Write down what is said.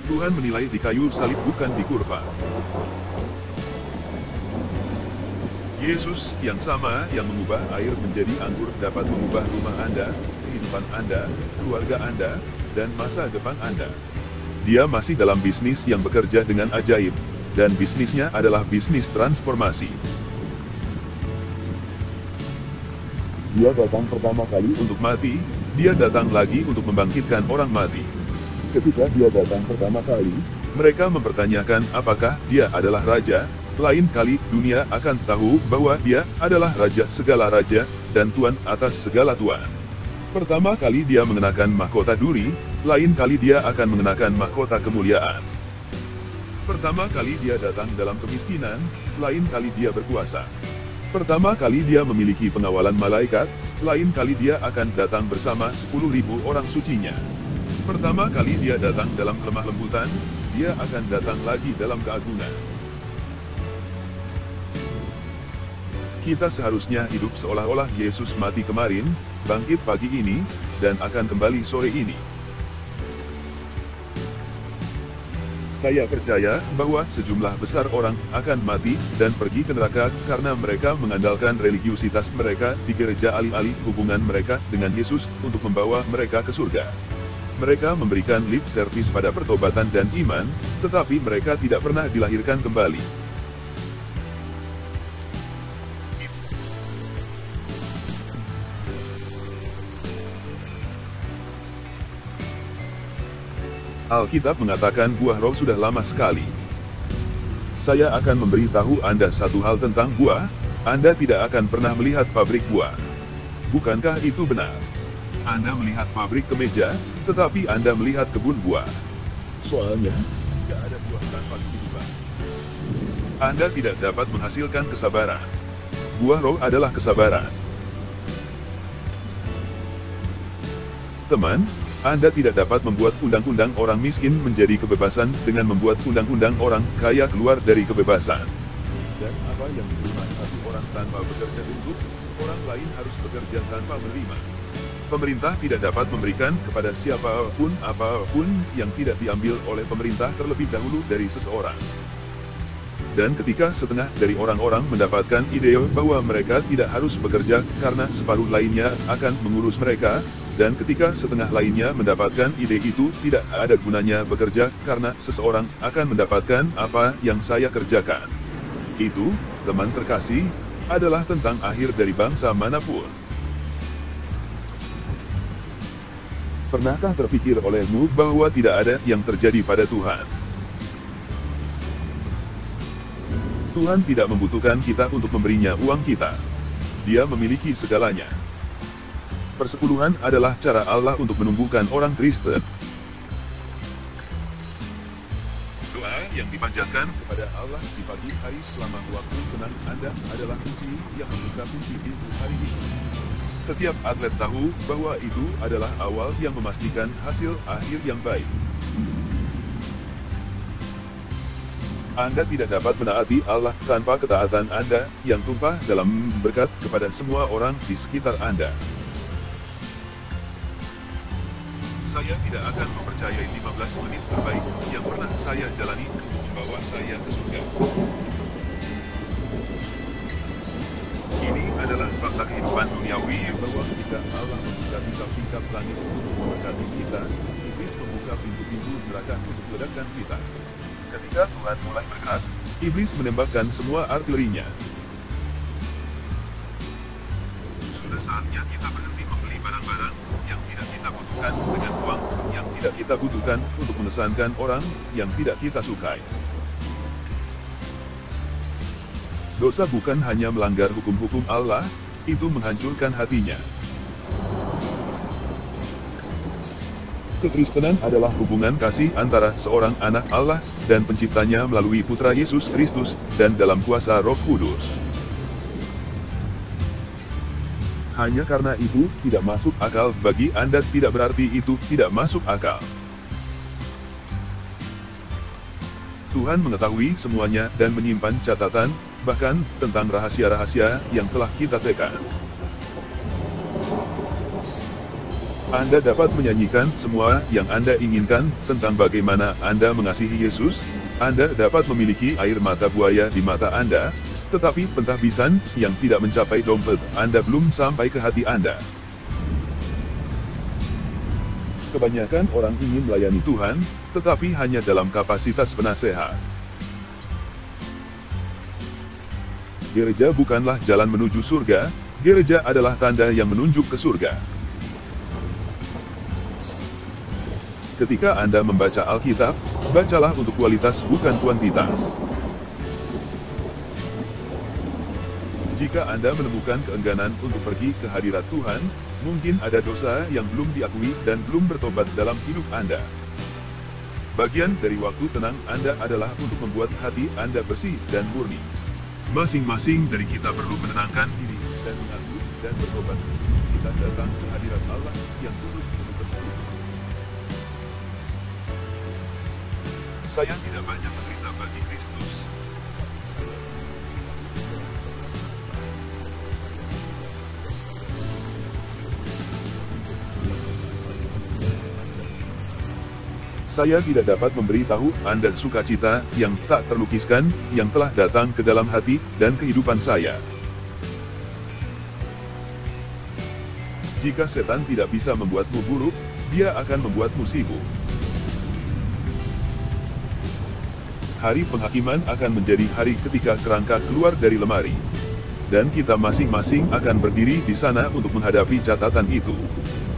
Tuhan menilai di kayu salib bukan di kurva. Yesus yang sama yang mengubah air menjadi anggur dapat mengubah rumah Anda, kehidupan Anda, keluarga Anda, dan masa depan Anda. Dia masih dalam bisnis yang bekerja dengan ajaib, dan bisnisnya adalah bisnis transformasi. Dia datang pertama kali untuk mati, dia datang lagi untuk membangkitkan orang mati. Ketika dia datang pertama kali, mereka mempertanyakan apakah dia adalah raja. Lain kali dunia akan tahu bahwa dia adalah raja segala raja, dan tuan atas segala tuan. Pertama kali dia mengenakan mahkota duri, lain kali dia akan mengenakan mahkota kemuliaan. Pertama kali dia datang dalam kemiskinan, lain kali dia berkuasa. Pertama kali dia memiliki pengawalan malaikat, lain kali dia akan datang bersama 10.000 orang sucinya. Pertama kali dia datang dalam kelemah lembutan, dia akan datang lagi dalam keagungan. Kita seharusnya hidup seolah-olah Yesus mati kemarin, bangkit pagi ini, dan akan kembali sore ini. Saya percaya bahwa sejumlah besar orang akan mati dan pergi ke neraka karena mereka mengandalkan religiusitas mereka di gereja alih-alih hubungan mereka dengan Yesus untuk membawa mereka ke surga. Mereka memberikan lip service pada pertobatan dan iman, tetapi mereka tidak pernah dilahirkan kembali. Alkitab mengatakan buah roh sudah lama sekali. Saya akan memberitahu Anda satu hal tentang buah, Anda tidak akan pernah melihat pabrik buah. Bukankah itu benar? Anda melihat pabrik kemeja, tetapi Anda melihat kebun buah. Soalnya, tidak ada buah tanpa kehidupan. Anda tidak dapat menghasilkan kesabaran. Buah roh adalah kesabaran. Teman, Anda tidak dapat membuat undang-undang orang miskin menjadi kebebasan dengan membuat undang-undang orang kaya keluar dari kebebasan. Dan apa yang diterima satu orang tanpa bekerja untuk, orang lain harus bekerja tanpa menerima. Pemerintah tidak dapat memberikan kepada siapapun apapun yang tidak diambil oleh pemerintah terlebih dahulu dari seseorang. Dan ketika setengah dari orang-orang mendapatkan ide bahwa mereka tidak harus bekerja karena separuh lainnya akan mengurus mereka, dan ketika setengah lainnya mendapatkan ide itu tidak ada gunanya bekerja karena seseorang akan mendapatkan apa yang saya kerjakan. Itu, teman terkasih, adalah tentang akhir dari bangsa manapun. Pernahkah terpikir olehmu bahwa tidak ada yang terjadi pada Tuhan? Tuhan tidak membutuhkan kita untuk memberinya uang kita. Dia memiliki segalanya. Persepuluhan adalah cara Allah untuk menumbuhkan orang Kristen. Doa yang dipanjatkan kepada Allah di pagi hari selama waktu tenang Anda adalah kunci yang membuka kunci pintu hari ini. Setiap atlet tahu bahwa itu adalah awal yang memastikan hasil akhir yang baik. Anda tidak dapat menaati Allah tanpa ketaatan Anda yang tumpah dalam berkat kepada semua orang di sekitar Anda. Saya tidak akan mempercayai 15 menit terbaik yang pernah saya jalani untuk membawa saya ke surga. Ini adalah fakta kehidupan duniawi bahwa ketika Allah membuka tingkap-tingkap langit untuk memberkati kita, iblis membuka pintu-pintu neraka untuk meledakkan kita. Ketika Tuhan mulai bergerak, iblis menembakkan semua artilerinya. Sudah saatnya kita berhenti membeli barang-barang yang tidak kita butuhkan dengan uang yang tidak kita butuhkan untuk mengesankan orang yang tidak kita sukai. Dosa bukan hanya melanggar hukum-hukum Allah, itu menghancurkan hatinya. Kekristenan adalah hubungan kasih antara seorang anak Allah dan penciptanya melalui Putra Yesus Kristus dan dalam kuasa Roh Kudus. Hanya karena itu tidak masuk akal bagi Anda tidak berarti itu tidak masuk akal. Tuhan mengetahui semuanya dan menyimpan catatan, bahkan tentang rahasia-rahasia yang telah kita tekan. Anda dapat menyanyikan semua yang Anda inginkan tentang bagaimana Anda mengasihi Yesus. Anda dapat memiliki air mata buaya di mata Anda, tetapi pentahbisan yang tidak mencapai dompet Anda belum sampai ke hati Anda. Kebanyakan orang ingin melayani Tuhan, tetapi hanya dalam kapasitas penasehat. Gereja bukanlah jalan menuju surga, gereja adalah tanda yang menunjuk ke surga. Ketika Anda membaca Alkitab, bacalah untuk kualitas bukan kuantitas. Jika Anda menemukan keengganan untuk pergi ke hadirat Tuhan, mungkin ada dosa yang belum diakui dan belum bertobat dalam hidup Anda. Bagian dari waktu tenang Anda adalah untuk membuat hati Anda bersih dan murni. Masing-masing dari kita perlu menenangkan diri dan mengaku dan bertobat sebelum kita datang ke hadirat Allah yang tulus penuh tersebut. Saya tidak banyak menderita bagi Kristus. Saya tidak dapat memberitahu Anda sukacita yang tak terlukiskan, yang telah datang ke dalam hati dan kehidupan saya. Jika setan tidak bisa membuatmu buruk, dia akan membuatmu sibuk. Hari penghakiman akan menjadi hari ketika kerangka keluar dari lemari. Dan kita masing-masing akan berdiri di sana untuk menghadapi catatan itu.